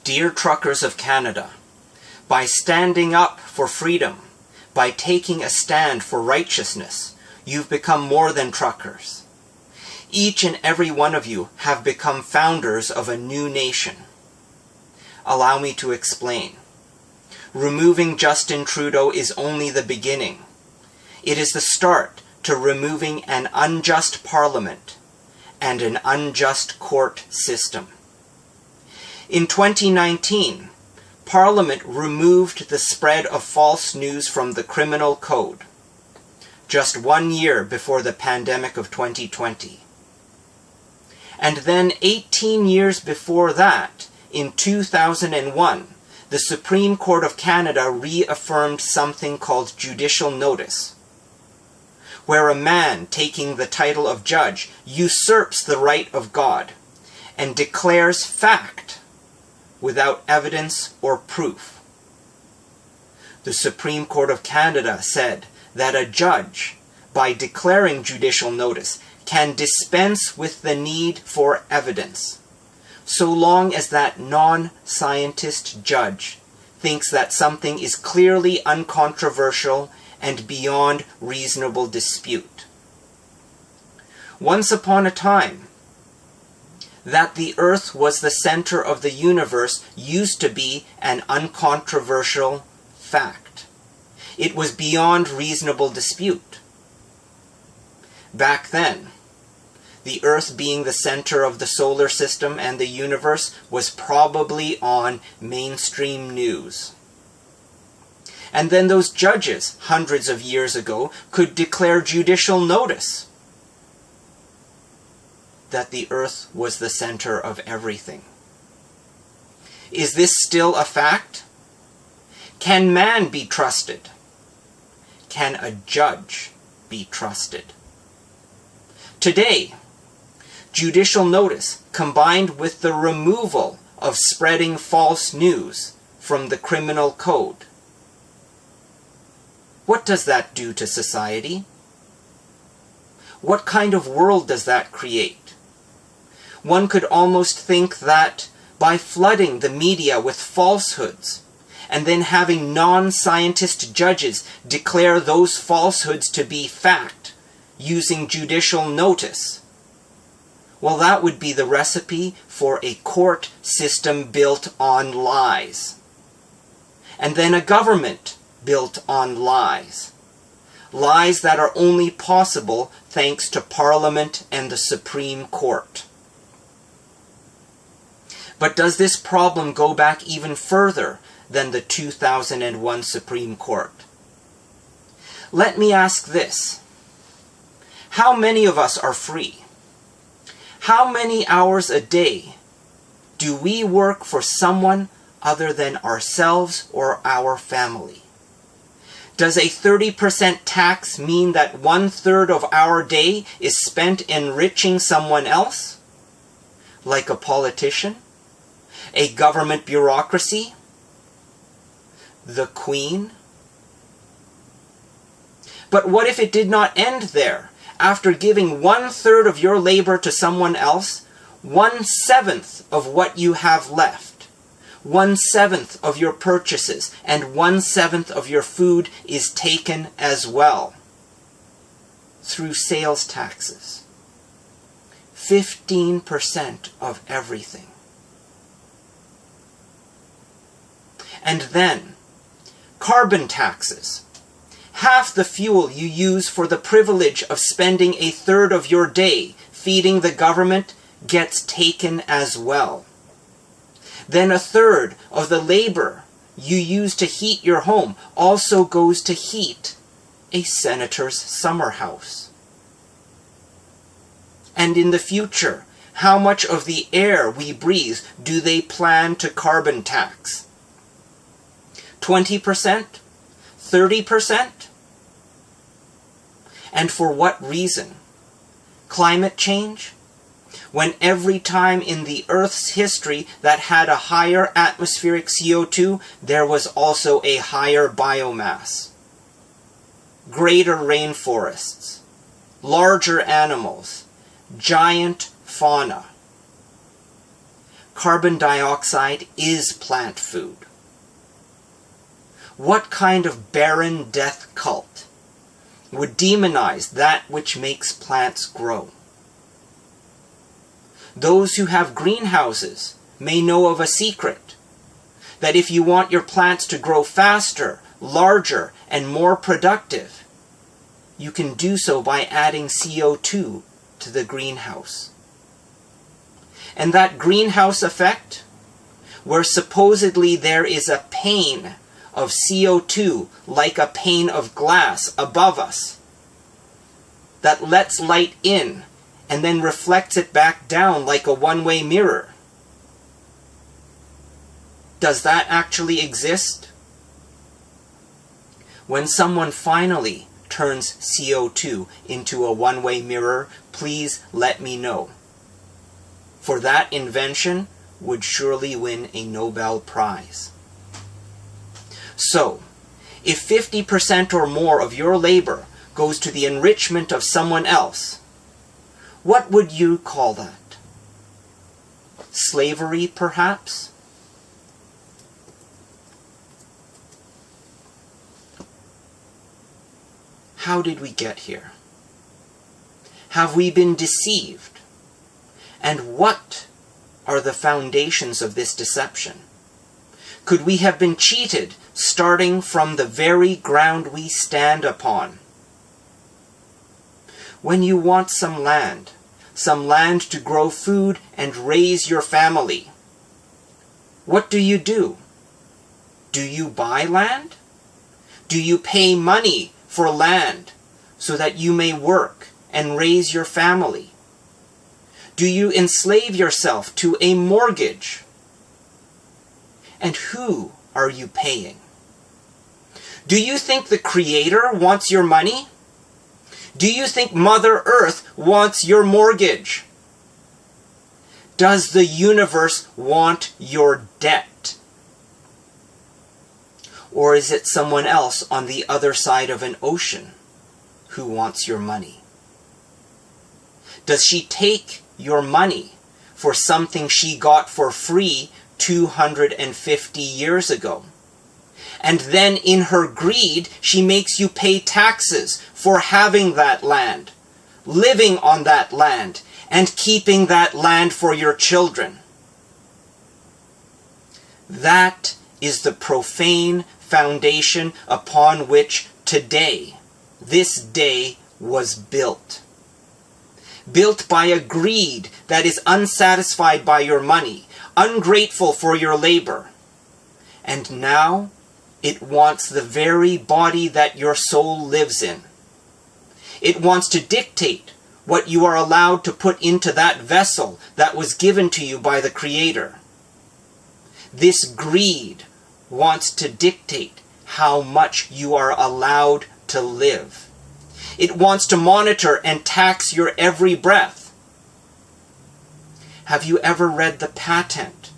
Dear truckers of Canada, by standing up for freedom, by taking a stand for righteousness, you've become more than truckers. Each and every one of you have become founders of a new nation. Allow me to explain. Removing Justin Trudeau is only the beginning. It is the start to removing an unjust parliament and an unjust court system. In 2019, Parliament removed the spread of false news from the criminal code, just 1 year before the pandemic of 2020. And then 18 years before that, in 2001, the Supreme Court of Canada reaffirmed something called judicial notice, where a man taking the title of judge usurps the right of God and declares fact without evidence or proof. The Supreme Court of Canada said that a judge, by declaring judicial notice, can dispense with the need for evidence, so long as that non-scientist judge thinks that something is clearly uncontroversial and beyond reasonable dispute. Once upon a time, that the earth was the center of the universe used to be an uncontroversial fact. It was beyond reasonable dispute. Back then, the earth being the center of the solar system and the universe was probably on mainstream news. And then those judges, hundreds of years ago, could declare judicial notice that the earth was the center of everything. Is this still a fact? Can man be trusted? Can a judge be trusted? Today, judicial notice combined with the removal of spreading false news from the criminal code. What does that do to society? What kind of world does that create? One could almost think that by flooding the media with falsehoods, and then having non-scientist judges declare those falsehoods to be fact, using judicial notice, well, that would be the recipe for a court system built on lies. And then a government built on lies. Lies that are only possible thanks to Parliament and the Supreme Court. But does this problem go back even further than the 2001 Supreme Court? Let me ask this. How many of us are free? How many hours a day do we work for someone other than ourselves or our family? Does a 30% tax mean that 1/3 of our day is spent enriching someone else? Like a politician? A government bureaucracy? The Queen? But what if it did not end there? After giving 1/3 of your labor to someone else, 1/7 of what you have left, 1/7 of your purchases, and 1/7 of your food is taken as well through sales taxes. 15% of everything. And then, carbon taxes. Half the fuel you use for the privilege of spending 1/3 of your day feeding the government gets taken as well. Then 1/3 of the labor you use to heat your home also goes to heat a senator's summer house. And in the future, how much of the air we breathe do they plan to carbon tax? 20%? 30%? And for what reason? Climate change? When every time in the Earth's history that had a higher atmospheric CO2, there was also a higher biomass. Greater rainforests, larger animals, giant fauna. carbon dioxide is plant food? What kind of barren death cult would demonize that which makes plants grow? Those who have greenhouses may know of a secret, that if you want your plants to grow faster, larger, and more productive, you can do so by adding CO2 to the greenhouse. And that greenhouse effect, where supposedly there is a pane of CO2 like a pane of glass above us that lets light in and then reflects it back down like a one-way mirror. Does that actually exist? When someone finally turns CO2 into a one-way mirror, please let me know. For that invention would surely win a Nobel Prize. So, if 50% or more of your labor goes to the enrichment of someone else, what would you call that? Slavery, perhaps? How did we get here? Have we been deceived? And what are the foundations of this deception? Could we have been cheated starting from the very ground we stand upon? When you want some land to grow food and raise your family, what do? Do you buy land? Do you pay money for land so that you may work and raise your family? Do you enslave yourself to a mortgage? And who are you paying? Do you think the Creator wants your money? Do you think Mother Earth wants your mortgage? Does the universe want your debt? Or is it someone else on the other side of an ocean who wants your money? Does she take your money for something she got for free 250 years ago? And then in her greed, she makes you pay taxes for having that land, living on that land, and keeping that land for your children. That is the profane foundation upon which today, this day, was built. Built by a greed that is unsatisfied by your money, ungrateful for your labor. And now it wants the very body that your soul lives in. It wants to dictate what you are allowed to put into that vessel that was given to you by the Creator. This greed wants to dictate how much you are allowed to live. It wants to monitor and tax your every breath. Have you ever read the patent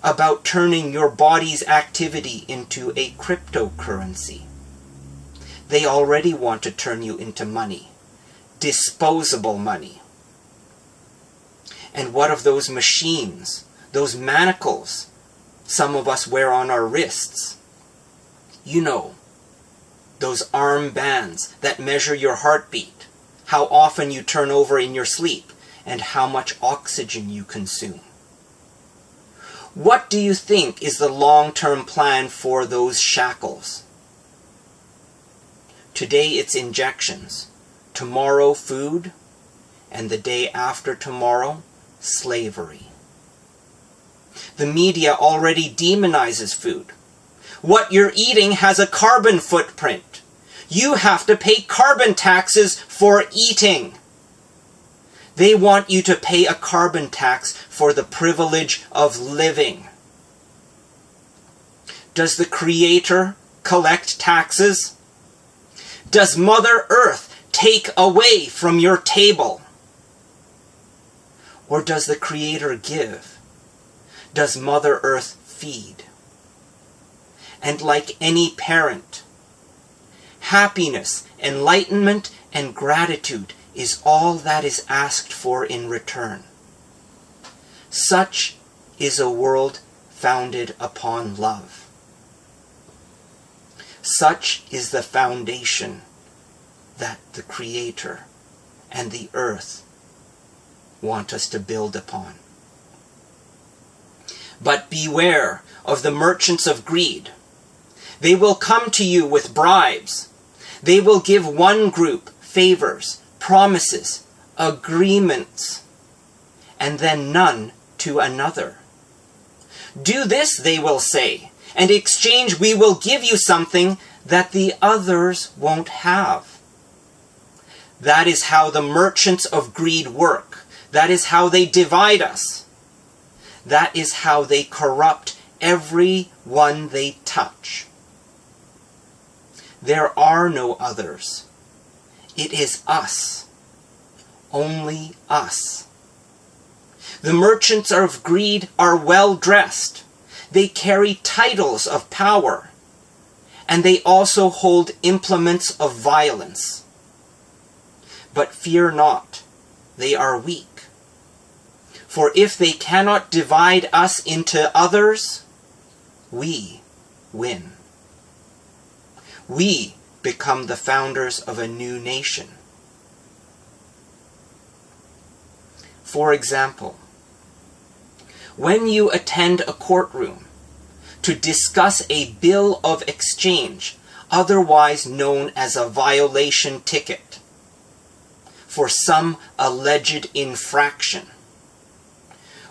about turning your body's activity into a cryptocurrency? They already want to turn you into money, disposable money. And what of those machines, those manacles some of us wear on our wrists? You know, those armbands that measure your heartbeat, how often you turn over in your sleep, and how much oxygen you consume. What do you think is the long-term plan for those shackles? Today it's injections, tomorrow food, and the day after tomorrow, slavery. The media already demonizes food. What you're eating has a carbon footprint. You have to pay carbon taxes for eating. They want you to pay a carbon tax for the privilege of living. Does the Creator collect taxes? Does Mother Earth take away from your table? Or does the Creator give? Does Mother Earth feed? And like any parent, happiness, enlightenment, and gratitude is all that is asked for in return. Such is a world founded upon love. Such is the foundation that the Creator and the earth want us to build upon. But beware of the merchants of greed. They will come to you with bribes. They will give one group favors, promises, agreements, and then none to another. Do this, they will say, and in exchange we will give you something that the others won't have. That is how the merchants of greed work. That is how they divide us. That is how they corrupt everyone they touch. There are no others. It is us. Only us. The merchants of greed are well dressed. They carry titles of power. And they also hold implements of violence. But fear not, they are weak. For if they cannot divide us into others, we win. We become the founders of a new nation. For example, when you attend a courtroom to discuss a bill of exchange, otherwise known as a violation ticket, for some alleged infraction,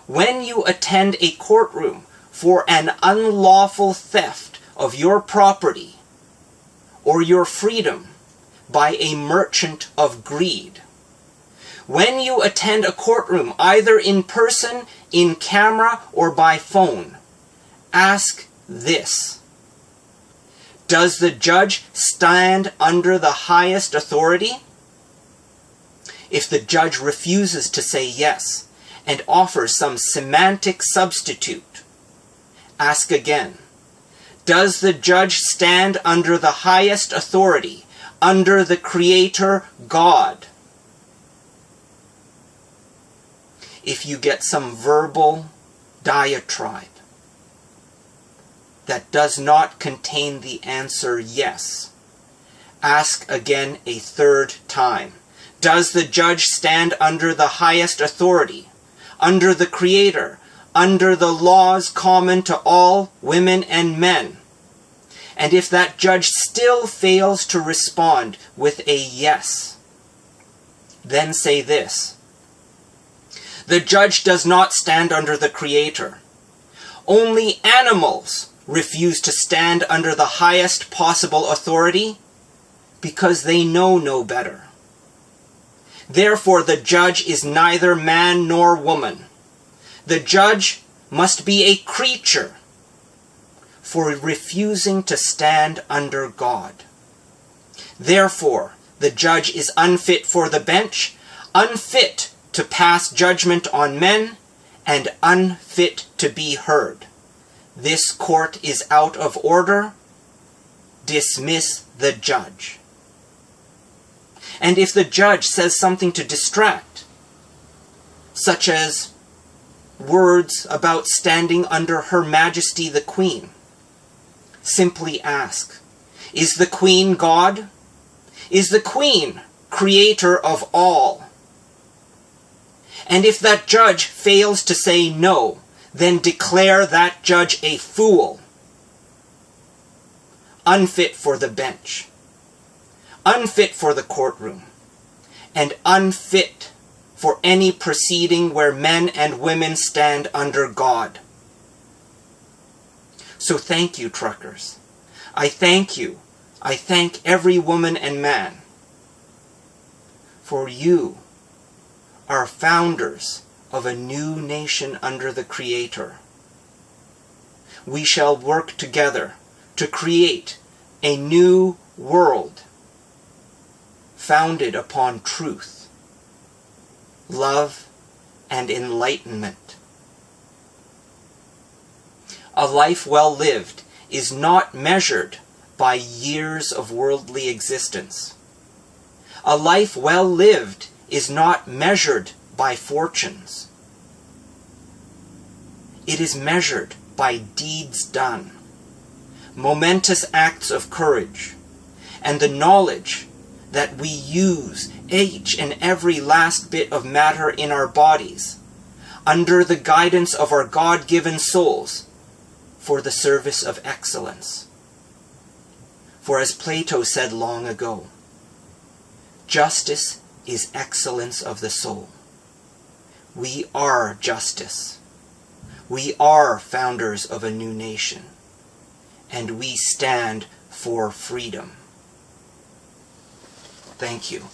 when you attend a courtroom for an unlawful theft of your property or your freedom by a merchant of greed, when you attend a courtroom either in person, in camera, or by phone, ask this: does the judge stand under the highest authority? If the judge refuses to say yes, and offers some semantic substitute, ask again: does the judge stand under the highest authority, under the Creator God? If you get some verbal diatribe that does not contain the answer yes, ask again a third time: does the judge stand under the highest authority, under the Creator, under the laws common to all women and men? And if that judge still fails to respond with a yes, then say this: the judge does not stand under the Creator. Only animals refuse to stand under the highest possible authority because they know no better. Therefore, the judge is neither man nor woman. The judge must be a creature for refusing to stand under God. Therefore, the judge is unfit for the bench, unfit to pass judgment on men, and unfit to be heard. This court is out of order. Dismiss the judge. And if the judge says something to distract, such as words about standing under Her Majesty the Queen, simply ask: is the Queen God? Is the Queen Creator of all? And if that judge fails to say no, then declare that judge a fool, unfit for the bench, unfit for the courtroom, and unfit for any proceeding where men and women stand under God. So thank you, truckers. I thank you. I thank every woman and man. For you are founders of a new nation under the Creator. We shall work together to create a new world founded upon truth, love, and enlightenment. A life well lived is not measured by years of worldly existence. A life well lived is not measured by fortunes. It is measured by deeds done, momentous acts of courage, and the knowledge that we use each and every last bit of matter in our bodies under the guidance of our God-given souls for the service of excellence. For as Plato said long ago, justice is excellence of the soul. We are justice. We are founders of a new nation. And we stand for freedom. Thank you.